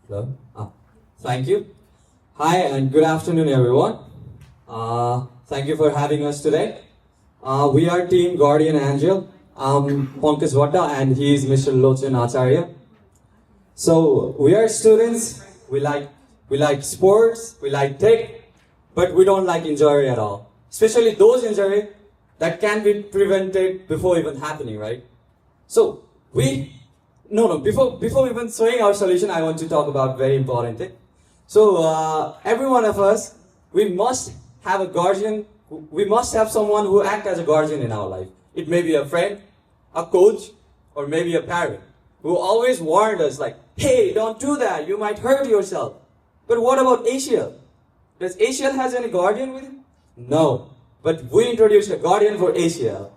Hello. Thank you. Hi and good afternoon, everyone. Thank you for having us today. We are Team Guardian Angel. I'm Pankaj Bhatta and he is Mr. Lochan Acharya. So we are students. We like sports. We like tech, but we don't like injury at all. Especially those injuries that can be prevented before even happening, right? So before even showing our solution, I want to talk about very important thing. So every one of us, we must have a guardian. We must have someone who acts as a guardian in our life. It may be a friend, a coach, or maybe a parent who always warned us like, hey, don't do that, you might hurt yourself. But what about ACL? Does ACL has any guardian with it? No. But we introduced a guardian for ACL.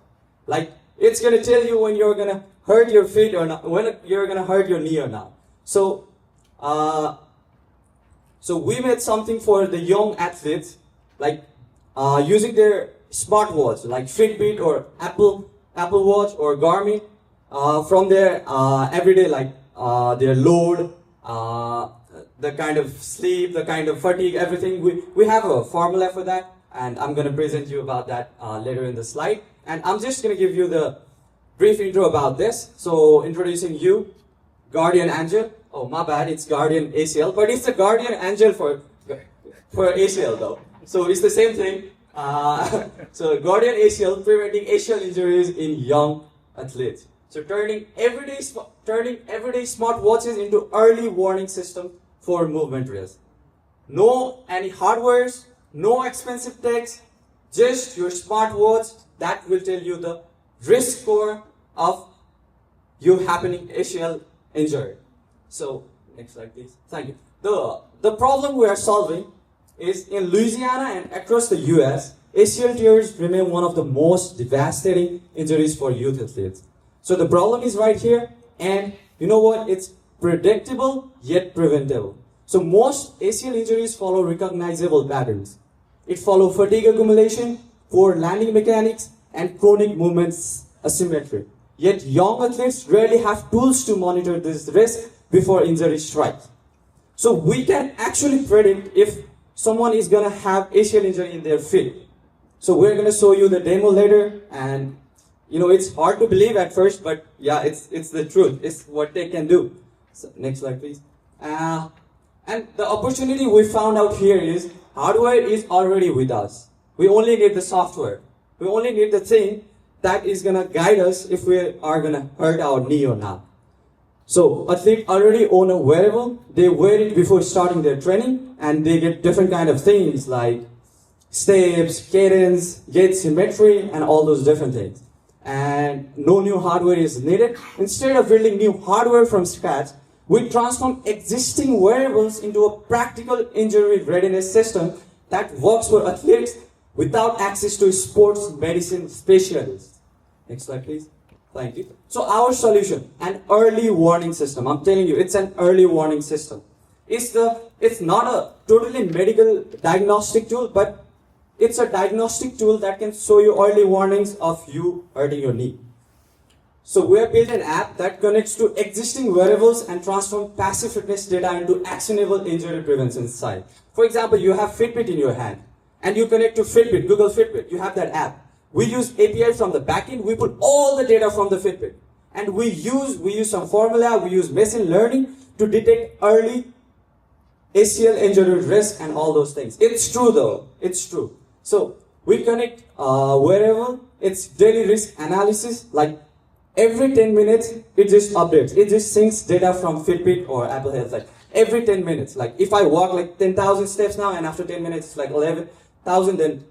Like, it's gonna tell you when you're gonna hurt your feet or not, when you're gonna hurt your knee or not. So we made something for the young athletes, like using their smartwatch, like Fitbit or Apple Watch or Garmin, from their everyday, like their load, the kind of sleep, the kind of fatigue, everything. We have a formula for that, and I'm gonna present you about that later in the slide. And I'm just gonna give you the brief intro about this. So introducing you, Guardian Angel. Oh, my bad, it's Guardian ACL, but it's the Guardian Angel for ACL though. So it's the same thing. So Guardian ACL, preventing ACL injuries in young athletes. So turning everyday smartwatches into early warning system for movement risk. No any hardwares, no expensive techs, just your smartwatch that will tell you the risk score of you happening ACL injury. So next slide please. Thank you. The problem we are solving is in Louisiana and across the US, ACL tears remain one of the most devastating injuries for youth athletes. So the problem is right here, and you know what? It's predictable yet preventable. So most ACL injuries follow recognizable patterns. It follows fatigue accumulation, poor landing mechanics, and chronic movements asymmetry. Yet young athletes rarely have tools to monitor this risk before injury strikes. So we can actually predict if someone is gonna have ACL injury in their feet. So we're gonna show you the demo later, and you know it's hard to believe at first, but yeah, it's the truth. It's what they can do. So next slide, please. And the opportunity we found out here is hardware is already with us. We only need the software. We only need the thing that is gonna guide us if we are gonna hurt our knee or not. So athletes already own a wearable. They wear it before starting their training, and they get different kind of things like steps, cadence, gait symmetry, and all those different things. And no new hardware is needed. Instead of building new hardware from scratch, we transform existing wearables into a practical injury readiness system that works for athletes without access to sports medicine specialists. Next slide, please. Thank you. So our solution, an early warning system. I'm telling you, it's an early warning system. It's not a totally medical diagnostic tool, but it's a diagnostic tool that can show you early warnings of you hurting your knee. So we have built an app that connects to existing wearables and transforms passive fitness data into actionable injury prevention site. For example, you have Fitbit in your hand, and you connect to Fitbit, Google Fitbit. You have that app. We use API from the backend. We put all the data from the Fitbit, and we use some formula. We use machine learning to detect early ACL injury risk and all those things. It's true though. It's true. So we connect wearable. It's daily risk analysis. Like every 10 minutes, it just updates. It just syncs data from Fitbit or Apple Health. Like every 10 minutes. Like if I walk like 10,000 steps now, and after 10 minutes it's like 11,000, then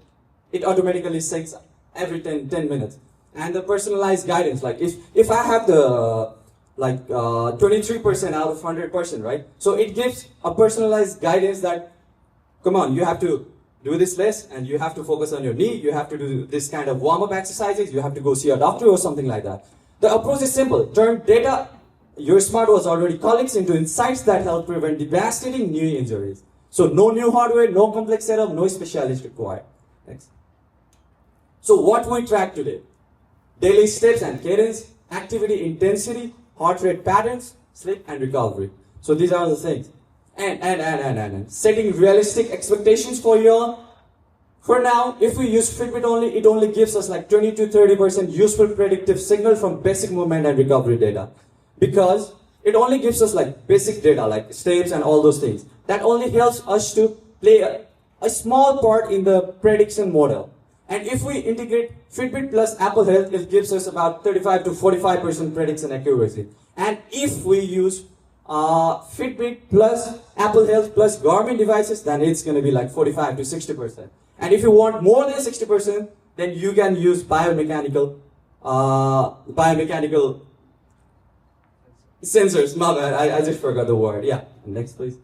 it automatically syncs every 10 minutes. And the personalized guidance, like if I have the 23% out of 100%, right? So it gives a personalized guidance that, come on, you have to do this list, and you have to focus on your knee, you have to do this kind of warm-up exercises, you have to go see a doctor or something like that. The approach is simple. Turn data your smartwatch already collects into insights that help prevent devastating knee injuries. So no new hardware, no complex setup, no specialist required. Next. So what we track today? Daily steps and cadence, activity intensity, heart rate patterns, sleep and recovery. So these are the things. and setting realistic expectations for now, if we use Fitbit only, it only gives us like 20 to 30% useful predictive signal from basic movement and recovery data. Because it only gives us like basic data, like steps and all those things. That only helps us to play a small part in the prediction model. And if we integrate Fitbit plus Apple Health, it gives us about 35 to 45% prediction accuracy. And if we use Fitbit plus Apple Health plus Garmin devices, then it's going to be like 45 to 60%. And if you want more than 60%, then you can use biomechanical sensors. My bad, I just forgot the word. Yeah, next please.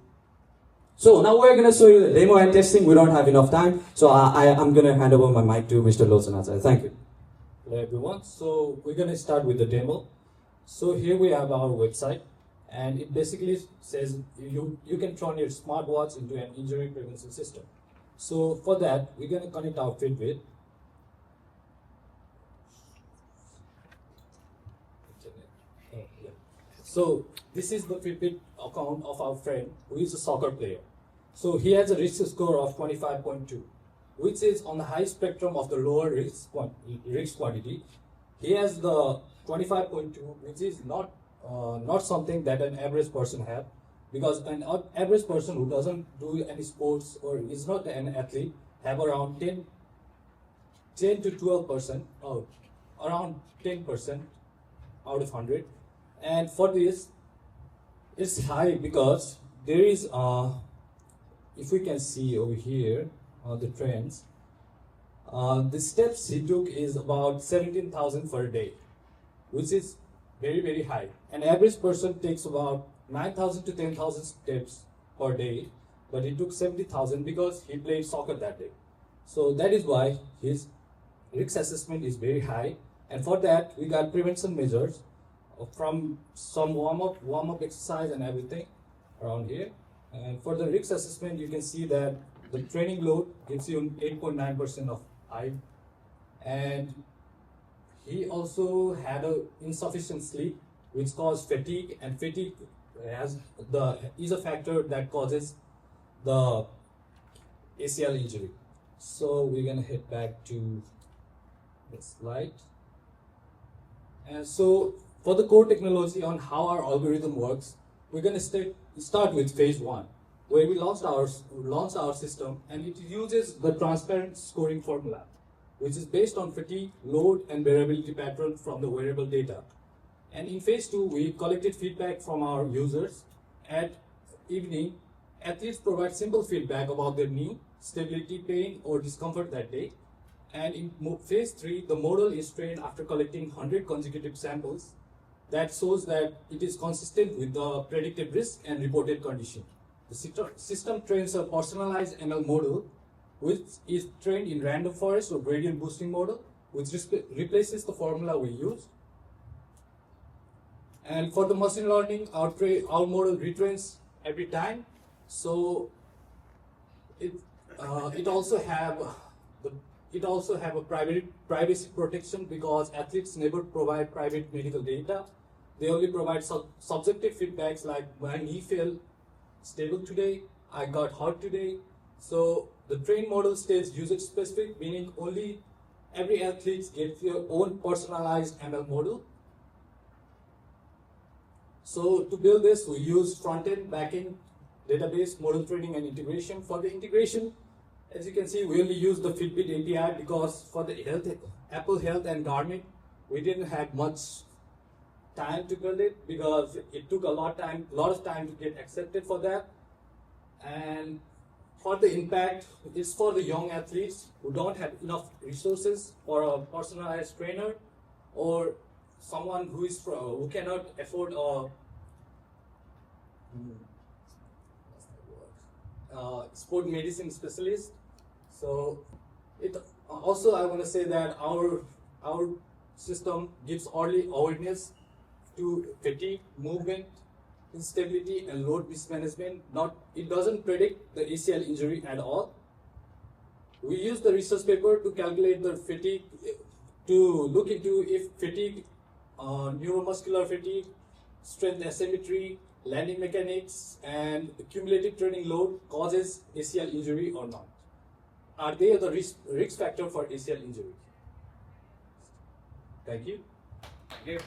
So now we're going to show you the demo and testing. We don't have enough time, so I'm going to hand over my mic to Mr. Lochan. Thank you. Hello everyone. So we're going to start with the demo. So here we have our website, and it basically says you can turn your smartwatch into an injury prevention system. So for that, we're going to connect our Fitbit. So this is the Fitbit account of our friend who is a soccer player. So he has a risk score of 25.2, which is on the high spectrum of the lower risk quantity. He has the 25.2, which is not something that an average person have, because an average person who doesn't do any sports or is not an athlete have around 10 to 12%, or around 10% out of 100. And for this, it's high because there is, if we can see over here, the trends, the steps he took is about 17,000 per day, which is very, very high. An average person takes about 9,000 to 10,000 steps per day, but he took 70,000 because he played soccer that day. So that is why his risk assessment is very high. And for that, we got prevention measures from some warm-up exercise and everything around here. And for the risk assessment, you can see that the training load gives you 8.9% of height. And he also had insufficient sleep, which caused fatigue, and fatigue is a factor that causes the ACL injury. So we're gonna head back to the slide. And so for the core technology on how our algorithm works, we're gonna start with phase 1, where we launched our system, and it uses the transparent scoring formula, which is based on fatigue, load, and variability pattern from the wearable data. And in phase 2, we collected feedback from our users. At evening, athletes provide simple feedback about their knee, stability, pain, or discomfort that day. And in phase 3, the model is trained after collecting 100 consecutive samples. That shows that it is consistent with the predicted risk and reported condition. The system trains a personalized ML model, which is trained in random forest or gradient boosting model, which replaces the formula we used. And for the machine learning, our model retrains every time. So it also have a privacy protection, because athletes never provide private medical data. They only provide subjective feedbacks like, my knee felt stable today, I got hurt today. So the trained model stays user specific, meaning only every athlete gets their own personalized ML model. So to build this, we use front-end, back-end, database, model training, and integration. For the integration, as you can see, we only use the Fitbit API, because for the Apple Health and Garmin, we didn't have much time to build it, because it took a lot of time to get accepted for that. And for the impact, it's for the young athletes who don't have enough resources for a personalized trainer, or someone who cannot afford a sport medicine specialist. So it also, I want to say that our system gives early awareness to fatigue, movement, instability, and load mismanagement. It doesn't predict the ACL injury at all. We use the research paper to calculate the fatigue, to look into if fatigue, neuromuscular fatigue, strength asymmetry, landing mechanics, and cumulative training load causes ACL injury or not? Are they the risk factor for ACL injury? Thank you. Thank you.